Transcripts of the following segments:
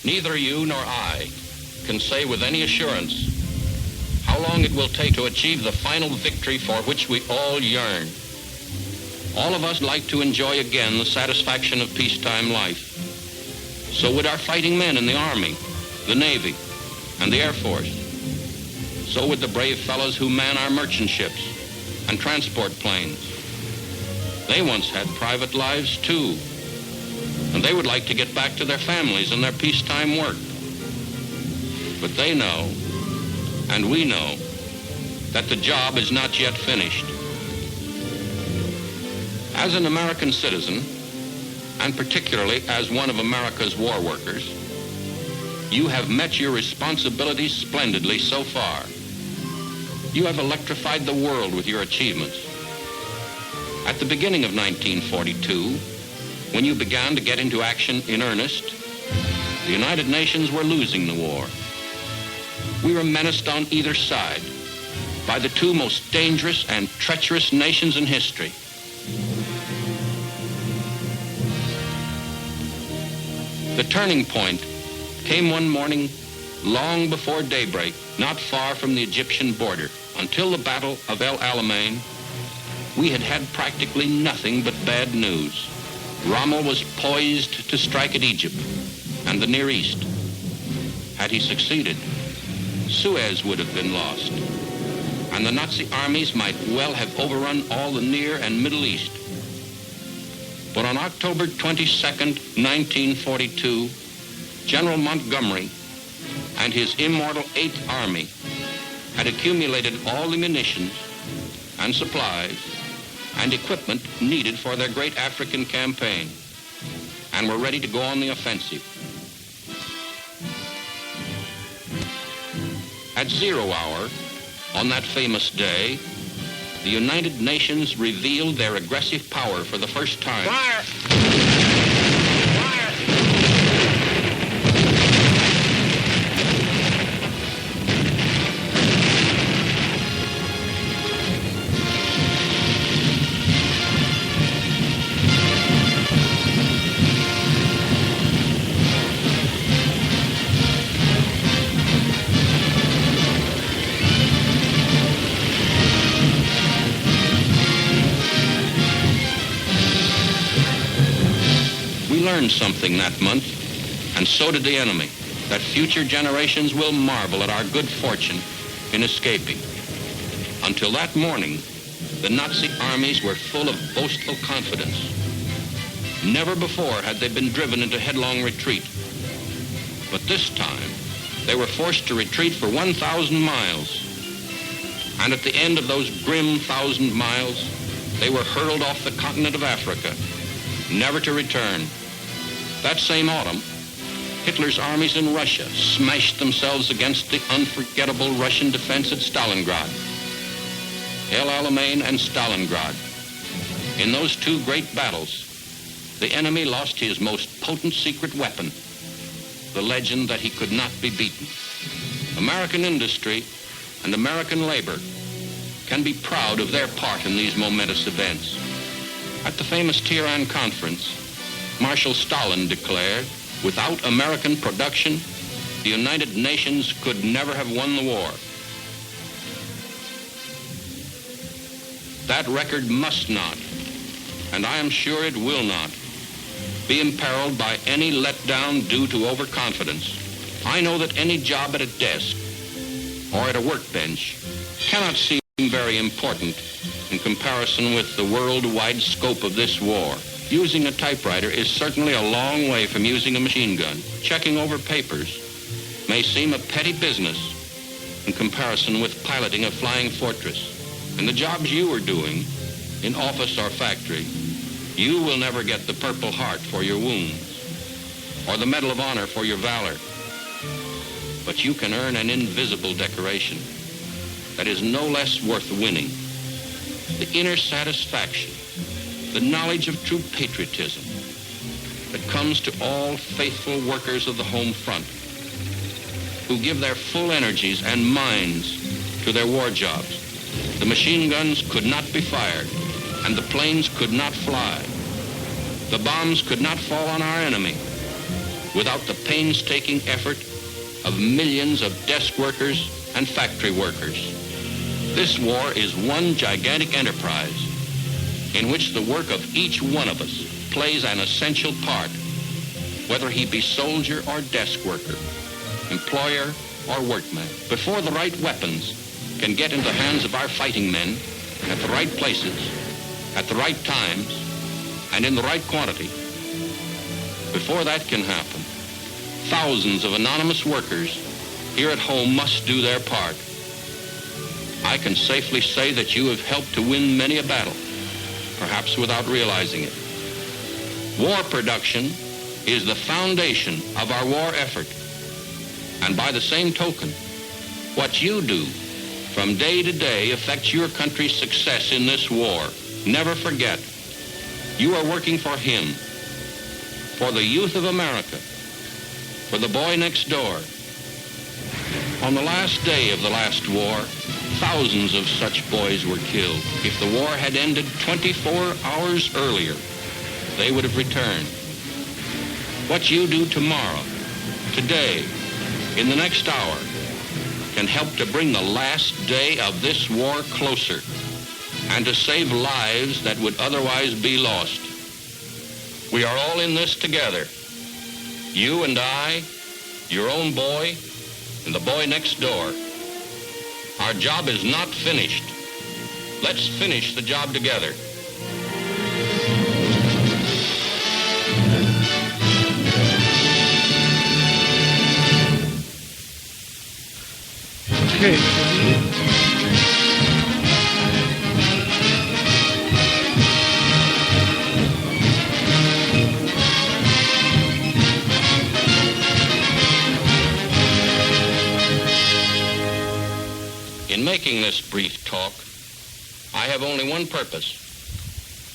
Neither you nor I can say with any assurance how long it will take to achieve the final victory for which we all yearn. All of us like to enjoy again the satisfaction of peacetime life. So would our fighting men in the Army, the Navy, and the Air Force. So would the brave fellows who man our merchant ships and transport planes. They once had private lives too, and they would like to get back to their families and their peacetime work. But they know, and we know, that the job is not yet finished. As an American citizen, and particularly as one of America's war workers, you have met your responsibilities splendidly so far. You have electrified the world with your achievements. At the beginning of 1942, when you began to get into action in earnest, the United Nations were losing the war. We were menaced on either side by the two most dangerous and treacherous nations in history. The turning point came one morning long before daybreak, not far from the Egyptian border. Until the Battle of El Alamein, we had had practically nothing but bad news. Rommel was poised to strike at Egypt and the Near East. Had he succeeded, Suez would have been lost, and the Nazi armies might well have overrun all the Near and Middle East. But on October 22nd, 1942, General Montgomery and his immortal Eighth Army had accumulated all the munitions and supplies and equipment needed for their great African campaign and were ready to go on the offensive. At 0 hour, on that famous day, the United Nations revealed their aggressive power for the first time. Fire! We learned something that month, and so did the enemy, that future generations will marvel at our good fortune in escaping. Until that morning, the Nazi armies were full of boastful confidence. Never before had they been driven into headlong retreat. But this time, they were forced to retreat for 1,000 miles. And at the end of those grim 1,000 miles, they were hurled off the continent of Africa, never to return. That same autumn, Hitler's armies in Russia smashed themselves against the unforgettable Russian defense at Stalingrad. El Alamein and Stalingrad. In those two great battles, the enemy lost his most potent secret weapon, the legend that he could not be beaten. American industry and American labor can be proud of their part in these momentous events. At the famous Tehran Conference, Marshal Stalin declared, without American production, the United Nations could never have won the war. That record must not, and I am sure it will not, be imperiled by any letdown due to overconfidence. I know that any job at a desk or at a workbench cannot seem very important in comparison with the worldwide scope of this war. Using a typewriter is certainly a long way from using a machine gun. Checking over papers may seem a petty business in comparison with piloting a flying fortress. In the jobs you are doing, in office or factory, you will never get the Purple Heart for your wounds or the Medal of Honor for your valor. But you can earn an invisible decoration that is no less worth winning. The inner satisfaction, the knowledge of true patriotism that comes to all faithful workers of the home front who give their full energies and minds to their war jobs. The machine guns could not be fired, and the planes could not fly. The bombs could not fall on our enemy without the painstaking effort of millions of desk workers and factory workers. This war is one gigantic enterprise in which the work of each one of us plays an essential part, whether he be soldier or desk worker, employer or workman. Before the right weapons can get into the hands of our fighting men at the right places, at the right times, and in the right quantity, before that can happen, thousands of anonymous workers here at home must do their part. I can safely say that you have helped to win many a battle, perhaps without realizing it. War production is the foundation of our war effort. And by the same token, what you do from day to day affects your country's success in this war. Never forget, you are working for him, for the youth of America, for the boy next door. On the last day of the last war, thousands of such boys were killed. If the war had ended 24 hours earlier, they would have returned. What you do tomorrow, today, in the next hour, can help to bring the last day of this war closer and to save lives that would otherwise be lost. We are all in this together. You and I, your own boy, and the boy next door. Our job is not finished. Let's finish the job together. Okay. In making this brief talk, I have only one purpose: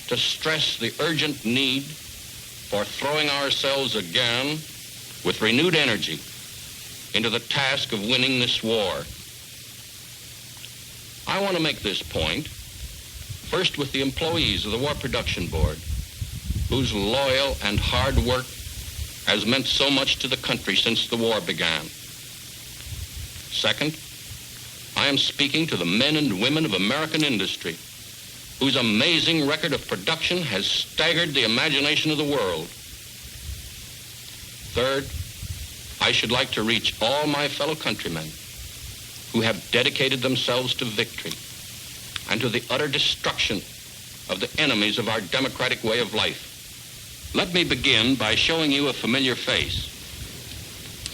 to stress the urgent need for throwing ourselves again with renewed energy into the task of winning this war. I want to make this point first with the employees of the War Production Board, whose loyal and hard work has meant so much to the country since the war began. Second, I am speaking to the men and women of American industry, whose amazing record of production has staggered the imagination of the world. Third, I should like to reach all my fellow countrymen who have dedicated themselves to victory and to the utter destruction of the enemies of our democratic way of life. Let me begin by showing you a familiar face.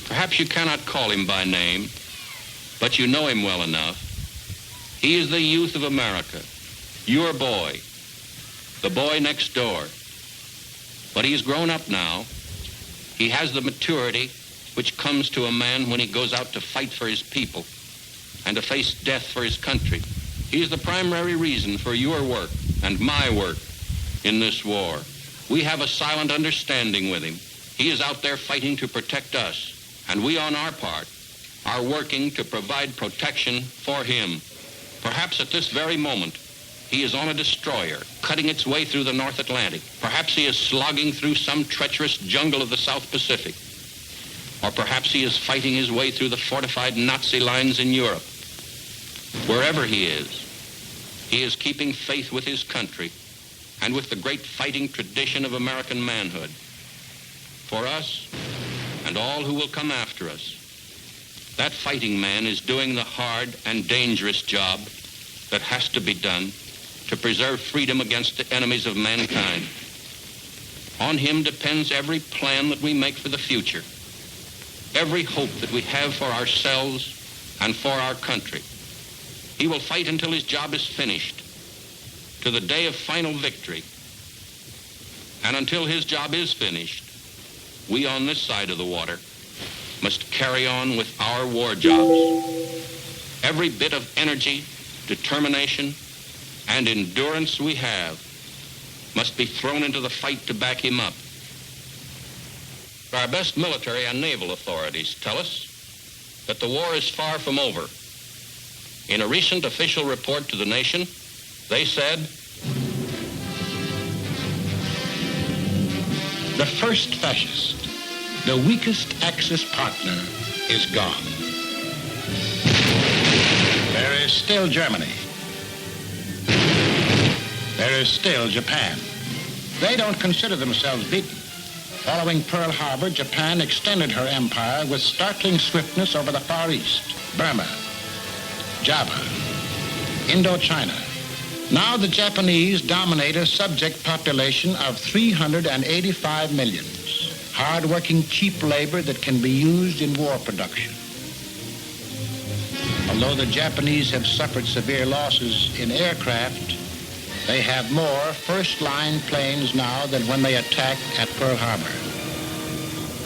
Perhaps you cannot call him by name, but you know him well enough. He is the youth of America, your boy, the boy next door. But he has grown up now. He has the maturity which comes to a man when he goes out to fight for his people and to face death for his country. He is the primary reason for your work and my work in this war. We have a silent understanding with him. He is out there fighting to protect us, and we on our part are working to provide protection for him. Perhaps at this very moment, he is on a destroyer, cutting its way through the North Atlantic. Perhaps he is slogging through some treacherous jungle of the South Pacific. Or perhaps he is fighting his way through the fortified Nazi lines in Europe. Wherever he is keeping faith with his country and with the great fighting tradition of American manhood. For us and all who will come after us, that fighting man is doing the hard and dangerous job that has to be done to preserve freedom against the enemies of mankind. On him depends every plan that we make for the future, every hope that we have for ourselves and for our country. He will fight until his job is finished, to the day of final victory. And until his job is finished, we on this side of the water must carry on with our war jobs. Every bit of energy, determination, and endurance we have must be thrown into the fight to back him up. Our best military and naval authorities tell us that the war is far from over. In a recent official report to the nation, they said, The first fascist The weakest Axis partner is gone. There is still Germany. There is still Japan. They don't consider themselves beaten. Following Pearl Harbor, Japan extended her empire with startling swiftness over the Far East, Burma, Java, Indochina. Now the Japanese dominate a subject population of 385 million. Hard-working, cheap labor that can be used in war production. Although the Japanese have suffered severe losses in aircraft, they have more first-line planes now than when they attacked at Pearl Harbor.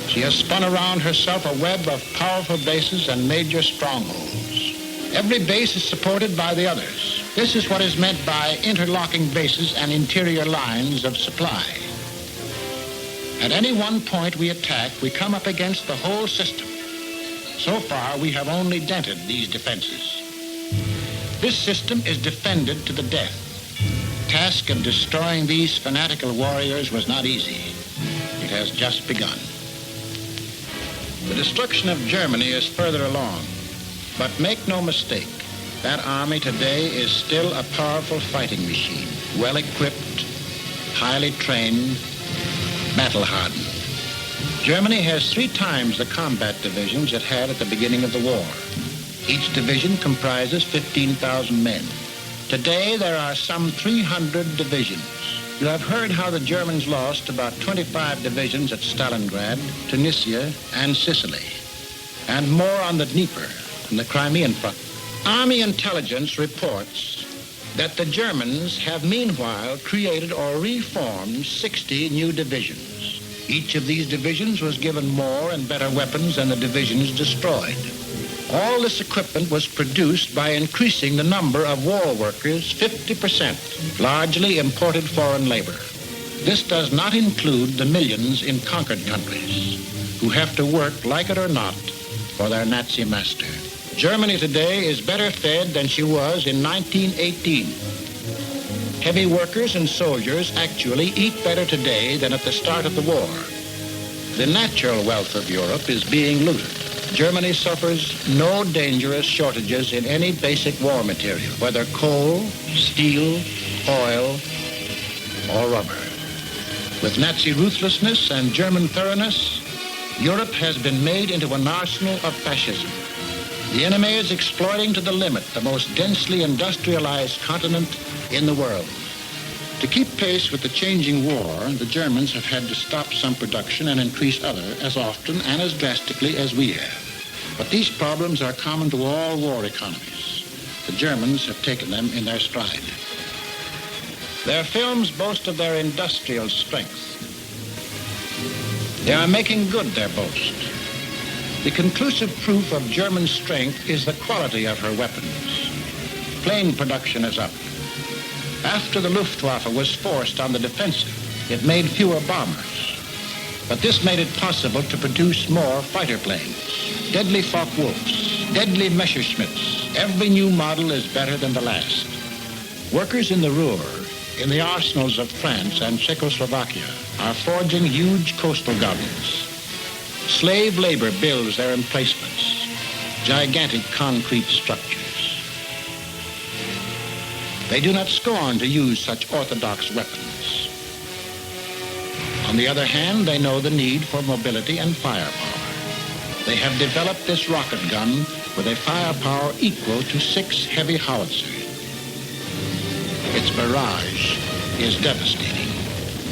She has spun around herself a web of powerful bases and major strongholds. Every base is supported by the others. This is what is meant by interlocking bases and interior lines of supply. At any one point we attack, we come up against the whole system. So far, we have only dented these defenses. This system is defended to the death. The task of destroying these fanatical warriors was not easy. It has just begun. The destruction of Germany is further along. But make no mistake, that army today is still a powerful fighting machine, well-equipped, highly trained, battle-hardened. Germany has 3 times the combat divisions it had at the beginning of the war. Each division comprises 15,000 men. Today, there are some 300 divisions. You have heard how the Germans lost about 25 divisions at Stalingrad, Tunisia, and Sicily, and more on the Dnieper and the Crimean front. Army intelligence reports that the Germans have meanwhile created or reformed 60 new divisions. Each of these divisions was given more and better weapons than the divisions destroyed. All this equipment was produced by increasing the number of war workers 50%, largely imported foreign labor. This does not include the millions in conquered countries who have to work, like it or not, for their Nazi master. Germany today is better fed than she was in 1918. Heavy workers and soldiers actually eat better today than at the start of the war. The natural wealth of Europe is being looted. Germany suffers no dangerous shortages in any basic war material, whether coal, steel, oil, or rubber. With Nazi ruthlessness and German thoroughness, Europe has been made into an arsenal of fascism. The enemy is exploiting to the limit the most densely industrialized continent in the world. To keep pace with the changing war, the Germans have had to stop some production and increase other as often and as drastically as we have. But these problems are common to all war economies. The Germans have taken them in their stride. Their films boast of their industrial strength. They are making good their boast. The conclusive proof of German strength is the quality of her weapons. Plane production is up. After the Luftwaffe was forced on the defensive, it made fewer bombers. But this made it possible to produce more fighter planes. Deadly Focke-Wulfs, deadly Messerschmitts. Every new model is better than the last. Workers in the Ruhr, in the arsenals of France and Czechoslovakia, are forging huge coastal guns. Slave labor builds their emplacements, gigantic concrete structures. They do not scorn to use such orthodox weapons. On the other hand, they know the need for mobility and firepower. They have developed this rocket gun with a firepower equal to 6 heavy howitzers. Its barrage is devastating.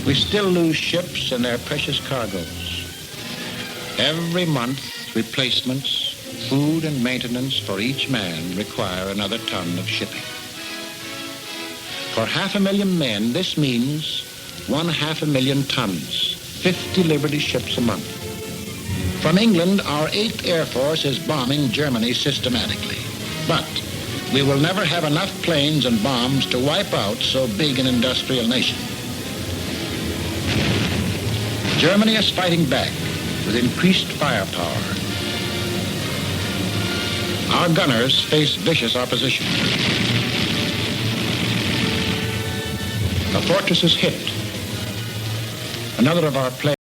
We still lose ships and their precious cargoes. Every month, replacements, food and maintenance for each man require another ton of shipping. For 500,000 men, this means 500,000 tons, 50 Liberty ships a month. From England, our 8th Air Force is bombing Germany systematically. But we will never have enough planes and bombs to wipe out so big an industrial nation. Germany is fighting back with increased firepower. Our gunners face vicious opposition. The fortress is hit. Another of our planes